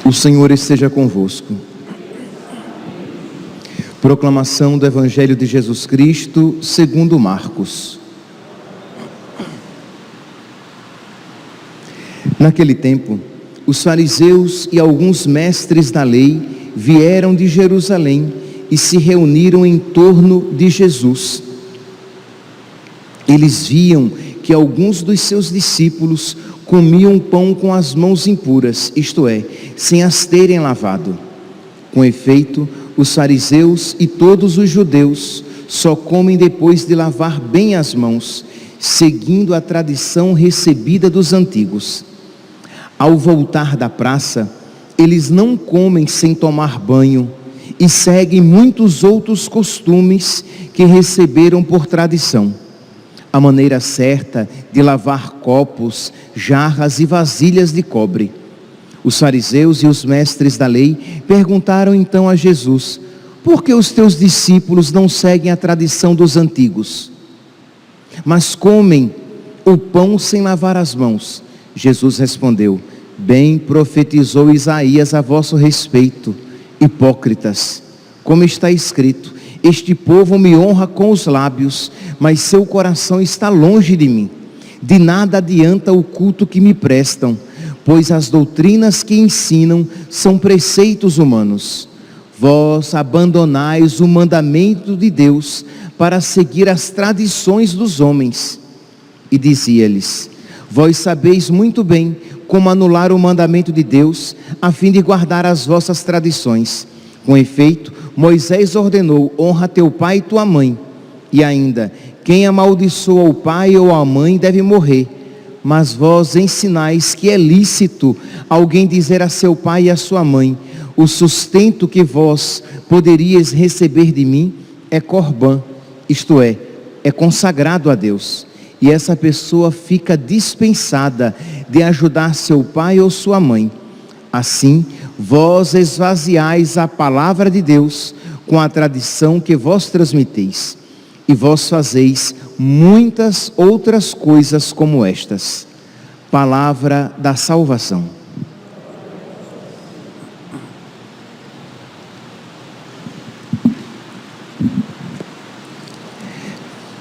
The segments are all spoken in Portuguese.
O Senhor esteja convosco. Proclamação do Evangelho de Jesus Cristo segundo Marcos. Naquele tempo, os fariseus e alguns mestres da lei vieram de Jerusalém e se reuniram em torno de Jesus. Eles viam que alguns dos seus discípulos comiam pão com as mãos impuras, isto é, sem as terem lavado. Com efeito, os fariseus e todos os judeus só comem depois de lavar bem as mãos, seguindo a tradição recebida dos antigos. Ao voltar da praça, eles não comem sem tomar banho e seguem muitos outros costumes que receberam por tradição. A maneira certa de lavar copos, jarras e vasilhas de cobre. Os fariseus e os mestres da lei perguntaram então a Jesus: por que os teus discípulos não seguem a tradição dos antigos, mas comem o pão sem lavar as mãos? Jesus respondeu: bem profetizou Isaías a vosso respeito, hipócritas, como está escrito: este povo me honra com os lábios, mas seu coração está longe de mim. De nada adianta o culto que me prestam, pois as doutrinas que ensinam são preceitos humanos. Vós abandonais o mandamento de Deus para seguir as tradições dos homens. E dizia-lhes: vós sabeis muito bem como anular o mandamento de Deus, a fim de guardar as vossas tradições. Com efeito, Moisés ordenou: honra teu pai e tua mãe. E ainda: quem amaldiçoa o pai ou a mãe deve morrer. Mas vós ensinais que é lícito alguém dizer a seu pai e a sua mãe: o sustento que vós poderíeis receber de mim é corbã, isto é consagrado a Deus. E essa pessoa fica dispensada de ajudar seu pai ou sua mãe. Assim, vós esvaziais a palavra de Deus com a tradição que vós transmiteis. E vós fazeis muitas outras coisas como estas. Palavra da salvação.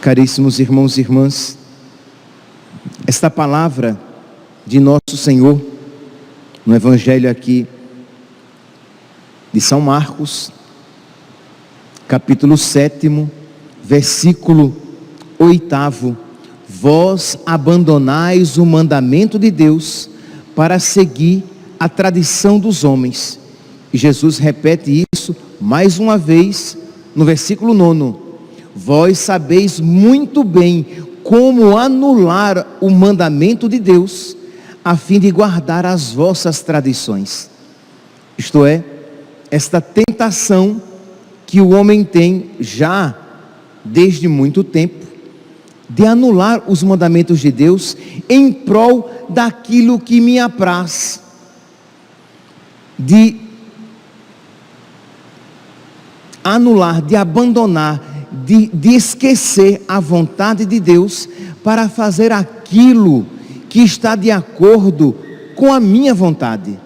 Caríssimos irmãos e irmãs, esta palavra de nosso Senhor, no Evangelho aqui de São Marcos, capítulo 7, versículo 8: vós abandonais o mandamento de Deus para seguir a tradição dos homens. E Jesus repete isso mais uma vez no versículo 9: vós sabeis muito bem como anular o mandamento de Deus, a fim de guardar as vossas tradições. Isto é, esta tentação que o homem tem já desde muito tempo, de anular os mandamentos de Deus em prol daquilo que me apraz, de anular, de abandonar, de esquecer a vontade de Deus para fazer aquilo que está de acordo com a minha vontade.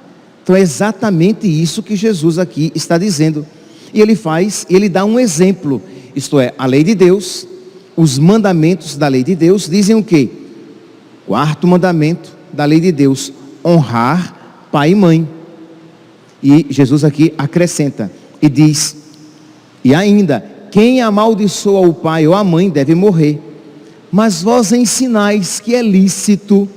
Então é exatamente isso que Jesus aqui está dizendo. E ele dá um exemplo, isto é, a lei de Deus, os mandamentos da lei de Deus dizem o quê? Quarto mandamento da lei de Deus: honrar pai e mãe. E Jesus aqui acrescenta e diz: e ainda, quem amaldiçoa o pai ou a mãe deve morrer. Mas vós ensinais que é lícito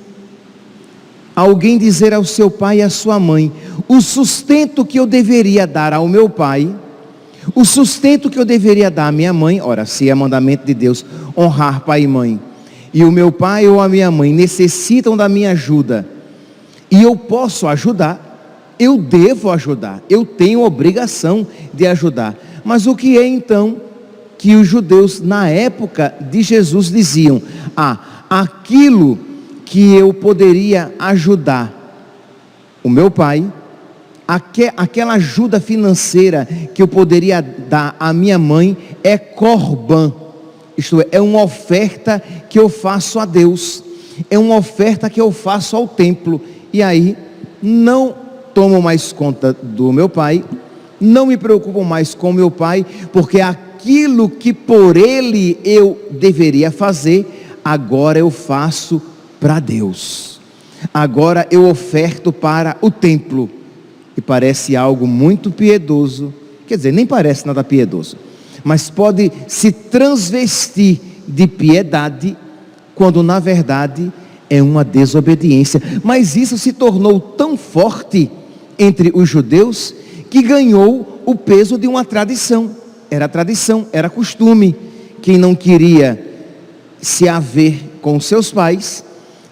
alguém dizer ao seu pai e à sua mãe: o sustento que eu deveria dar ao meu pai, o sustento que eu deveria dar à minha mãe. Ora, se é mandamento de Deus honrar pai e mãe, e o meu pai ou a minha mãe necessitam da minha ajuda, e eu posso ajudar, eu devo ajudar, eu tenho obrigação de ajudar. Mas o que é então que os judeus na época de Jesus diziam? aquilo que eu poderia ajudar o meu pai, aquela ajuda financeira que eu poderia dar à minha mãe é corban, isto é uma oferta que eu faço a Deus, é uma oferta que eu faço ao templo. E aí não tomo mais conta do meu pai, não me preocupo mais com meu pai, porque aquilo que por ele eu deveria fazer, agora eu faço para Deus, agora eu oferto para o templo. E parece algo muito piedoso, quer dizer, nem parece nada piedoso, mas pode se transvestir de piedade, quando na verdade é uma desobediência. Mas isso se tornou tão forte entre os judeus, que ganhou o peso de uma tradição, era costume. Quem não queria se haver com seus pais,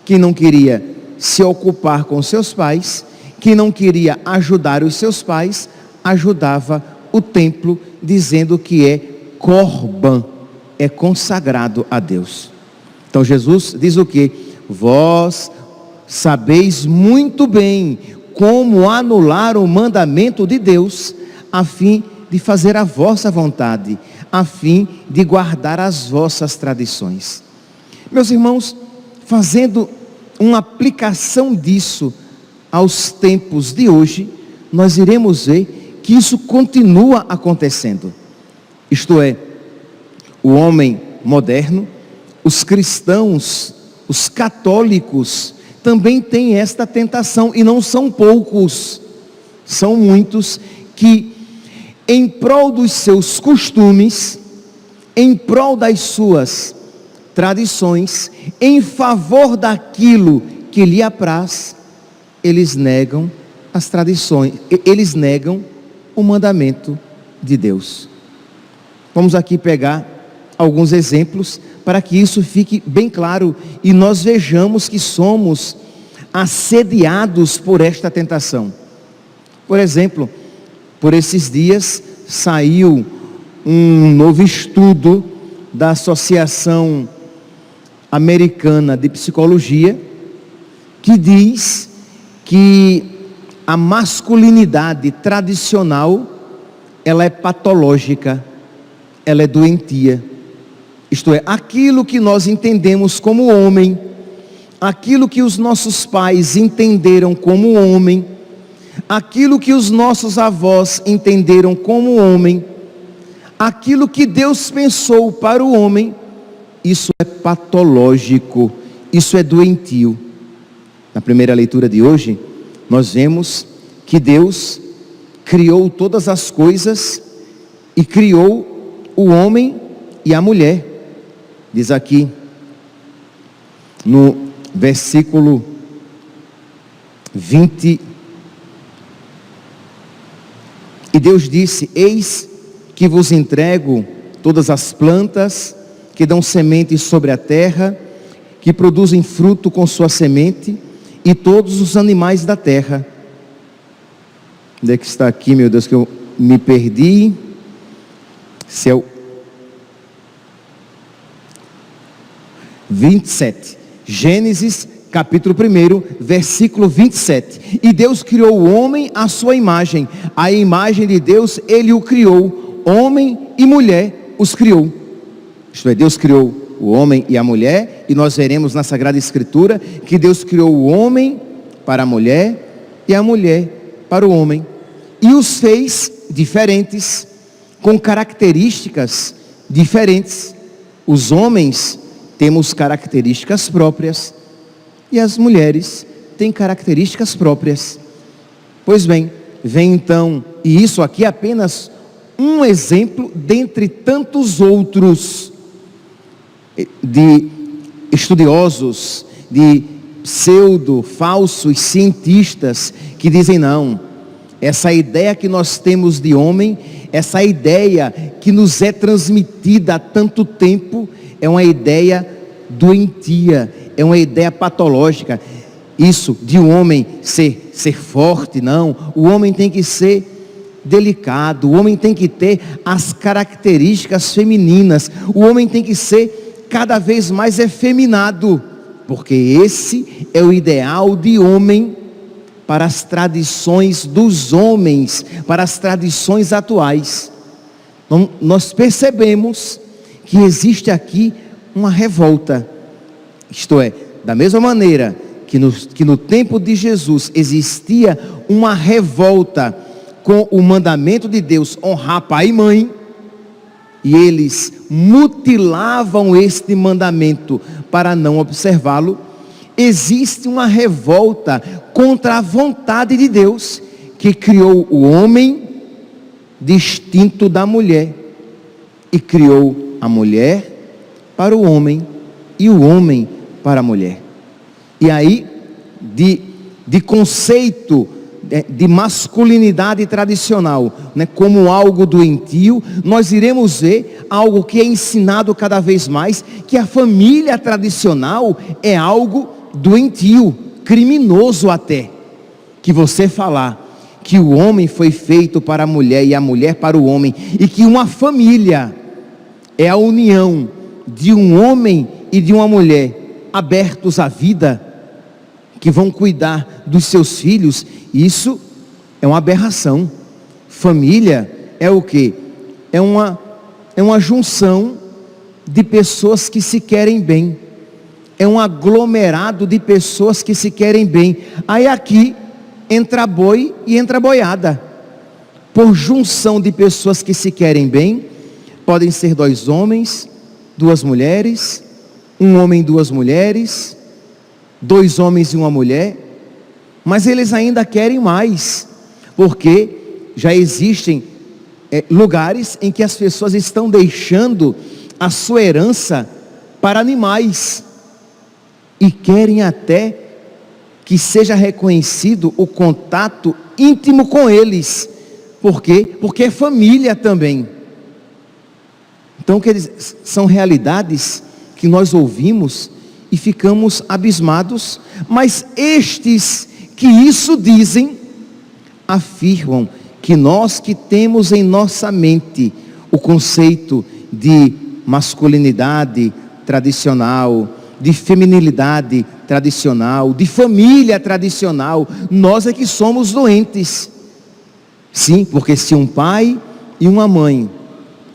quem não queria se ocupar com seus pais, quem não queria ajudar os seus pais, ajudava o templo, dizendo que é corban, é consagrado a Deus. Então Jesus diz o quê? Vós sabeis muito bem como anular o mandamento de Deus, a fim de fazer a vossa vontade, a fim de guardar as vossas tradições. Meus irmãos, fazendo uma aplicação disso aos tempos de hoje, nós iremos ver que isso continua acontecendo. Isto é, o homem moderno, os cristãos, os católicos, também têm esta tentação, e não são poucos, são muitos, que em prol dos seus costumes, em prol das suas tradições, em favor daquilo que lhe apraz, eles negam as tradições, eles negam o mandamento de Deus. Vamos aqui pegar alguns exemplos para que isso fique bem claro e nós vejamos que somos assediados por esta tentação. Por exemplo, por esses dias saiu um novo estudo da Associação Americana de Psicologia, que diz que a masculinidade tradicional, ela é patológica, ela é doentia. Isto é, aquilo que nós entendemos como homem, aquilo que os nossos pais entenderam como homem, aquilo que os nossos avós entenderam como homem, aquilo que Deus pensou para o homem, isso é patológico, isso é doentio. Na primeira leitura de hoje, nós vemos que Deus criou todas as coisas e criou o homem e a mulher. Diz aqui no versículo 20: e Deus disse: eis que vos entrego todas as plantas que dão semente sobre a terra, que produzem fruto com sua semente, e todos os animais da terra. Onde é que está aqui, meu Deus, que eu me perdi? Se é o 27, Gênesis capítulo 1, versículo 27. E Deus criou o homem à sua imagem, a imagem de Deus Ele o criou, homem e mulher os criou. Isto é, Deus criou o homem e a mulher, e nós veremos na Sagrada Escritura que Deus criou o homem para a mulher e a mulher para o homem, e os fez diferentes, com características diferentes. Os homens temos características próprias, e as mulheres têm características próprias. Pois bem, vem então, e isso aqui é apenas um exemplo dentre tantos outros, de estudiosos, de falsos cientistas, que dizem não, essa ideia que nós temos de homem, essa ideia que nos é transmitida há tanto tempo, é uma ideia doentia, é uma ideia patológica. Isso de um homem ser forte, não, o homem tem que ser delicado, o homem tem que ter as características femininas, o homem tem que ser cada vez mais efeminado, porque esse é o ideal de homem para as tradições dos homens, para as tradições atuais. Então, nós percebemos que existe aqui uma revolta. Isto é, da mesma maneira que no tempo de Jesus existia uma revolta com o mandamento de Deus, honrar pai e mãe, e eles mutilavam este mandamento para não observá-lo, existe uma revolta contra a vontade de Deus, que criou o homem distinto da mulher, e criou a mulher para o homem, e o homem para a mulher. E aí, de conceito de masculinidade tradicional, né, como algo doentio, nós iremos ver algo que é ensinado cada vez mais, que a família tradicional é algo doentio, criminoso até. Que você falar que o homem foi feito para a mulher e a mulher para o homem, e que uma família é a união de um homem e de uma mulher abertos à vida, que vão cuidar dos seus filhos, isso é uma aberração. Família é o quê? É uma junção de pessoas que se querem bem, é um aglomerado de pessoas que se querem bem. Aí aqui entra boi e entra boiada. Por junção de pessoas que se querem bem, podem ser 2 homens, 2 mulheres, 1 homem e 2 mulheres, 2 homens e 1 mulher, mas eles ainda querem mais, porque já existem lugares em que as pessoas estão deixando a sua herança para animais, e querem até que seja reconhecido o contato íntimo com eles. Por quê? Porque é família também. Então, são realidades que nós ouvimos e ficamos abismados, mas estes que isso dizem, afirmam que nós que temos em nossa mente o conceito de masculinidade tradicional, de feminilidade tradicional, de família tradicional, nós é que somos doentes. Sim, porque se um pai e uma mãe,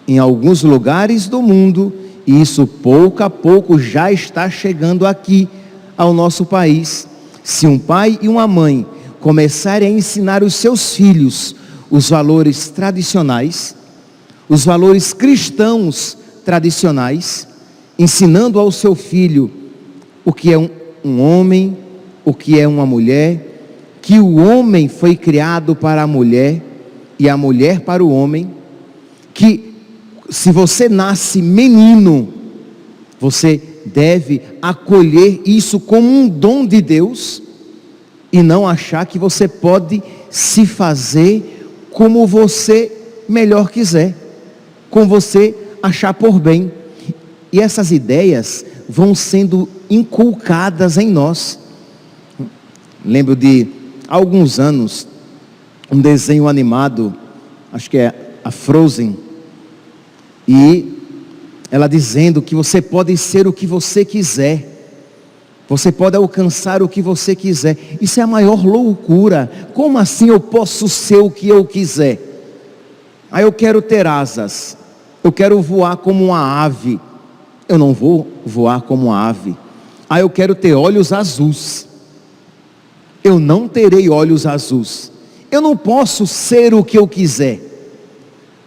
em alguns lugares do mundo, e isso pouco a pouco já está chegando aqui ao nosso país, se um pai e uma mãe começarem a ensinar os seus filhos os valores tradicionais, os valores cristãos tradicionais, ensinando ao seu filho o que é um homem, o que é uma mulher, que o homem foi criado para a mulher e a mulher para o homem, que se você nasce menino, você deve acolher isso como um dom de Deus, e não achar que você pode se fazer como você melhor quiser, como você achar por bem. E essas ideias vão sendo inculcadas em nós. Lembro de há alguns anos um desenho animado, acho que é a Frozen, e ela dizendo que você pode ser o que você quiser, você pode alcançar o que você quiser. Isso é a maior loucura. Como assim eu posso ser o que eu quiser? Aí eu quero ter asas, eu quero voar como uma ave. Eu não vou voar como uma ave. Aí eu quero ter olhos azuis. Eu não terei olhos azuis. Eu não posso ser o que eu quiser.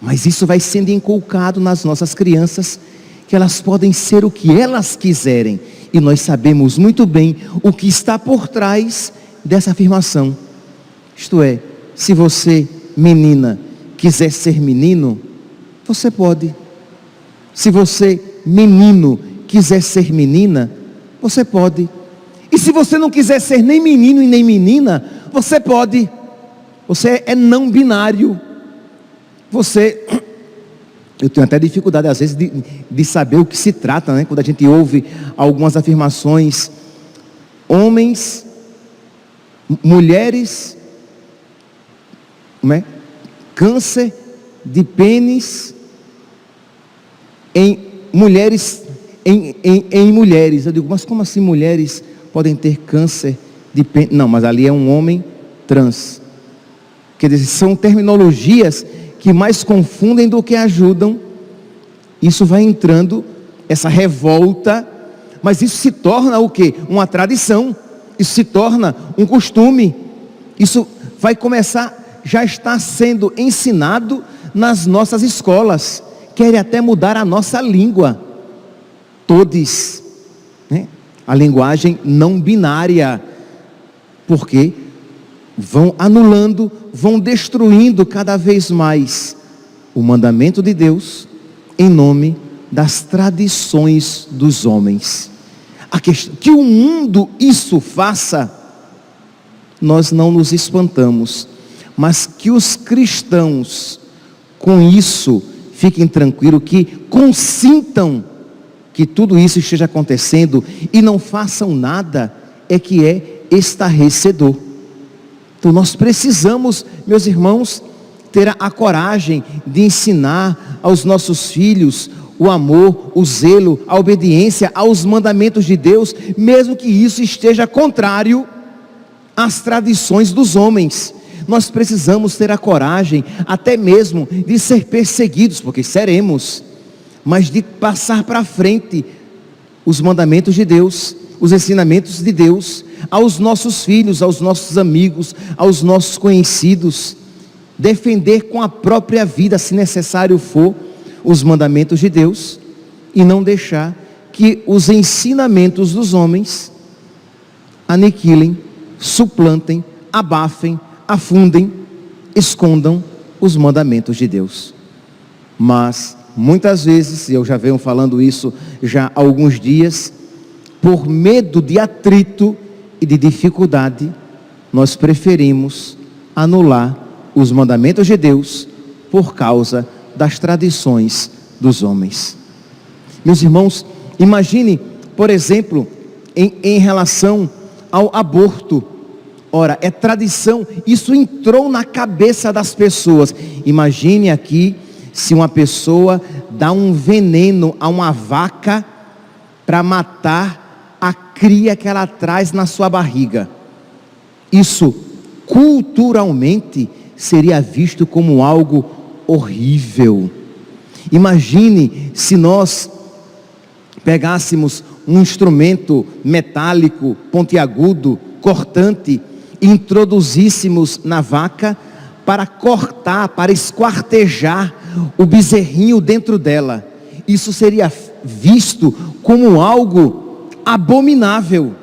Mas isso vai sendo inculcado nas nossas crianças, que elas podem ser o que elas quiserem. E nós sabemos muito bem o que está por trás dessa afirmação. Isto é, se você, menina, quiser ser menino, você pode. Se você, menino, quiser ser menina, você pode. E se você não quiser ser nem menino e nem menina, você pode. Você é não binário. Eu tenho até dificuldade às vezes de saber o que se trata, né? Quando a gente ouve algumas afirmações, homens, mulheres, câncer de pênis em mulheres, em mulheres. Eu digo, mas como assim mulheres podem ter câncer de pênis? Não, mas ali é um homem trans. Quer dizer, são terminologias que mais confundem do que ajudam. Isso vai entrando, essa revolta, mas isso se torna o quê? Uma tradição, isso se torna um costume, isso vai começar, já está sendo ensinado nas nossas escolas, querem até mudar a nossa língua, todes, né? A linguagem não binária, porque vão anulando, vão destruindo cada vez mais o mandamento de Deus, em nome das tradições dos homens. A questão, que o mundo isso faça, nós não nos espantamos, mas que os cristãos com isso fiquem tranquilos, que consintam que tudo isso esteja acontecendo e não façam nada, é que é estarrecedor. Então nós precisamos, meus irmãos, ter a coragem de ensinar aos nossos filhos o amor, o zelo, a obediência aos mandamentos de Deus, mesmo que isso esteja contrário às tradições dos homens. Nós precisamos ter a coragem até mesmo de ser perseguidos, porque seremos, mas de passar para frente os mandamentos de Deus, os ensinamentos de Deus, aos nossos filhos, aos nossos amigos, aos nossos conhecidos, defender com a própria vida, se necessário for, os mandamentos de Deus, e não deixar que os ensinamentos dos homens aniquilem, suplantem, abafem, afundem, escondam os mandamentos de Deus. Mas muitas vezes, eu já venho falando isso já há alguns dias, por medo de atrito e de dificuldade, nós preferimos anular os mandamentos de Deus por causa das tradições dos homens. Meus irmãos, imagine, por exemplo, em relação ao aborto. Ora, é tradição, isso entrou na cabeça das pessoas. Imagine aqui, se uma pessoa dá um veneno a uma vaca para matar a cria que ela traz na sua barriga. Isso, culturalmente, seria visto como algo horrível. Imagine se nós pegássemos um instrumento metálico, pontiagudo, cortante, e introduzíssemos na vaca para cortar, para esquartejar o bezerrinho dentro dela. Isso seria visto como algo abominável.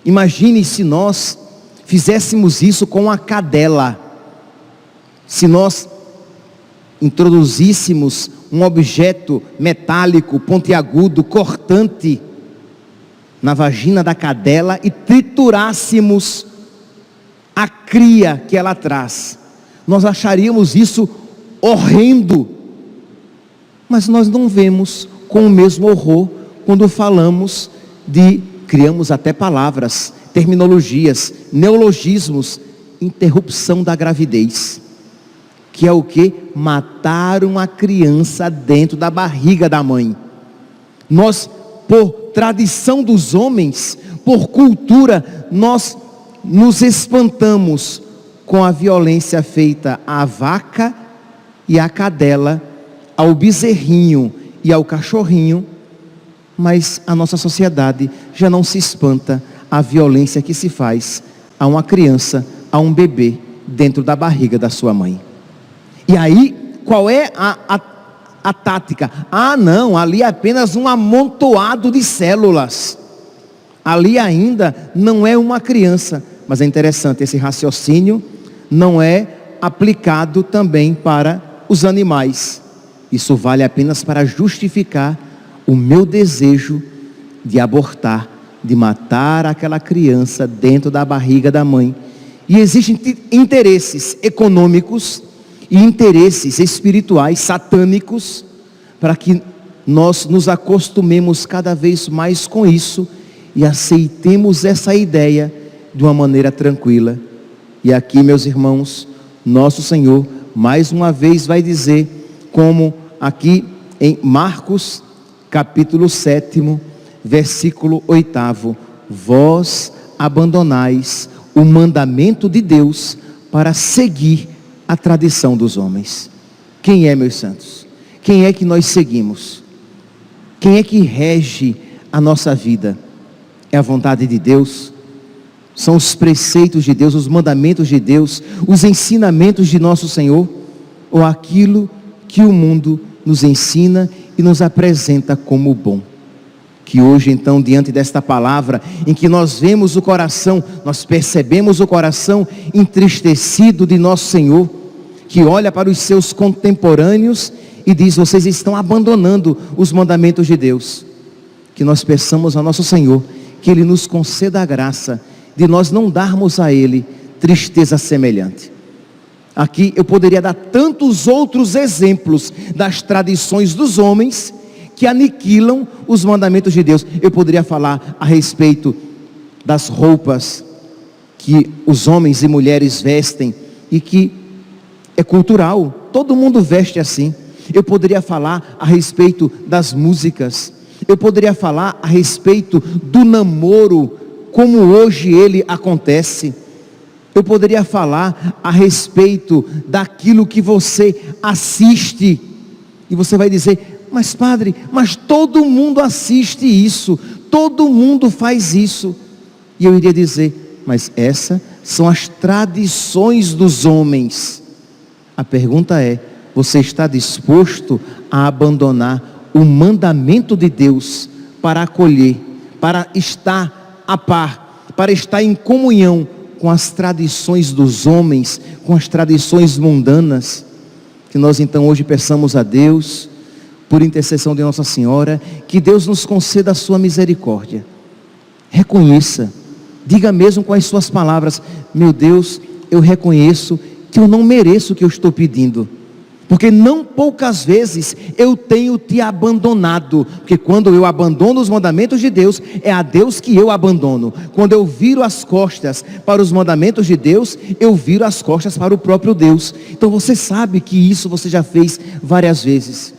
Imagine se nós fizéssemos isso com a cadela. Se nós introduzíssemos um objeto metálico, pontiagudo, cortante na vagina da cadela e triturássemos a cria que ela traz, nós acharíamos isso horrendo. Mas nós não vemos com o mesmo horror quando falamos criamos até palavras, terminologias, neologismos, interrupção da gravidez, que é o que? Matar uma criança dentro da barriga da mãe. Nós, por tradição dos homens, por cultura, nós nos espantamos com a violência feita à vaca e à cadela, ao bezerrinho e ao cachorrinho, mas a nossa sociedade já não se espanta à violência que se faz a uma criança, a um bebê, dentro da barriga da sua mãe. E aí, qual é a tática? Ah não, ali é apenas um amontoado de células. Ali ainda não é uma criança. Mas é interessante, esse raciocínio não é aplicado também para os animais. Isso vale apenas para justificar o meu desejo de abortar, de matar aquela criança dentro da barriga da mãe. E existem interesses econômicos e interesses espirituais, satânicos, para que nós nos acostumemos cada vez mais com isso e aceitemos essa ideia de uma maneira tranquila. E aqui, meus irmãos, nosso Senhor mais uma vez vai dizer, como aqui em Marcos capítulo 7, versículo 8: vós abandonais o mandamento de Deus para seguir a tradição dos homens. Quem é, meus santos? Quem é que nós seguimos? Quem é que rege a nossa vida? É a vontade de Deus? São os preceitos de Deus, os mandamentos de Deus, os ensinamentos de nosso Senhor? Ou aquilo que o mundo nos ensina e nos apresenta como bom? Que hoje, então, diante desta palavra, em que nós vemos o coração, nós percebemos o coração entristecido de nosso Senhor, que olha para os seus contemporâneos e diz: vocês estão abandonando os mandamentos de Deus. Que nós peçamos ao nosso Senhor que Ele nos conceda a graça de nós não darmos a Ele tristeza semelhante. Aqui eu poderia dar tantos outros exemplos das tradições dos homens que aniquilam os mandamentos de Deus. Eu poderia falar a respeito das roupas que os homens e mulheres vestem e que é cultural, todo mundo veste assim. Eu poderia falar a respeito das músicas. Eu poderia falar a respeito do namoro, como hoje ele acontece. Eu poderia falar a respeito daquilo que você assiste. E você vai dizer: mas padre, mas todo mundo assiste isso, todo mundo faz isso. E eu iria dizer: mas essas são as tradições dos homens. A pergunta é: você está disposto a abandonar o mandamento de Deus para acolher, para estar a par, para estar em comunhão com as tradições dos homens, com as tradições mundanas? Que nós então hoje peçamos a Deus, por intercessão de Nossa Senhora, que Deus nos conceda a sua misericórdia. Reconheça, diga mesmo com as suas palavras: meu Deus, eu reconheço que eu não mereço o que eu estou pedindo, porque não poucas vezes eu tenho te abandonado, porque quando eu abandono os mandamentos de Deus, é a Deus que eu abandono. Quando eu viro as costas para os mandamentos de Deus, eu viro as costas para o próprio Deus. Então você sabe que isso você já fez várias vezes.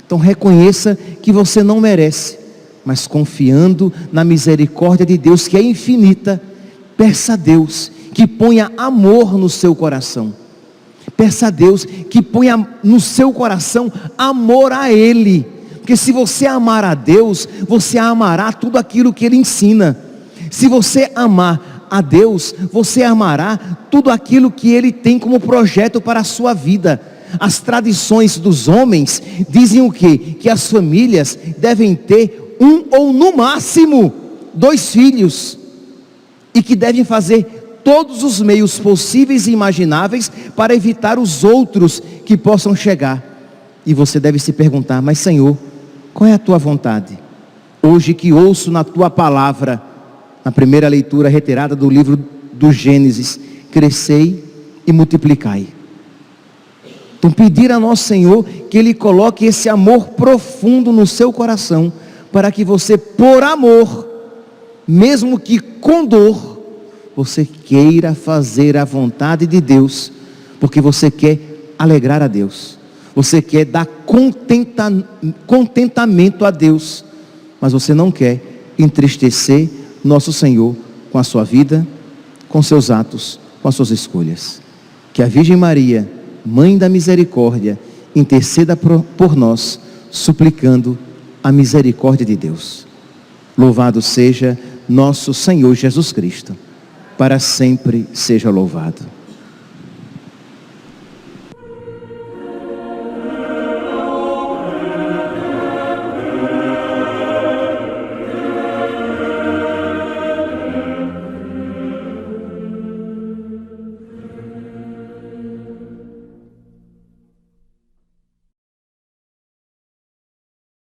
Então reconheça que você não merece, mas confiando na misericórdia de Deus, que é infinita, peça a Deus que ponha amor no seu coração. Peça a Deus que ponha no seu coração amor a Ele. Porque se você amar a Deus, você amará tudo aquilo que Ele ensina. Se você amar a Deus, você amará tudo aquilo que Ele tem como projeto para a sua vida. As tradições dos homens dizem o quê? Que as famílias devem ter um ou no máximo 2 filhos. E que devem fazer todos os meios possíveis e imagináveis para evitar os outros que possam chegar. E você deve se perguntar: mas Senhor, qual é a tua vontade? Hoje que ouço na tua palavra, na primeira leitura retirada do livro do Gênesis: crescei e multiplicai. Então pedir a nosso Senhor que Ele coloque esse amor profundo no seu coração, para que você, por amor, mesmo que com dor, você queira fazer a vontade de Deus, porque você quer alegrar a Deus, você quer dar contentamento a Deus, mas você não quer entristecer nosso Senhor com a sua vida, com seus atos, com as suas escolhas. Que a Virgem Maria, Mãe da Misericórdia, interceda por nós, suplicando a misericórdia de Deus. Louvado seja nosso Senhor Jesus Cristo. Para sempre seja louvado.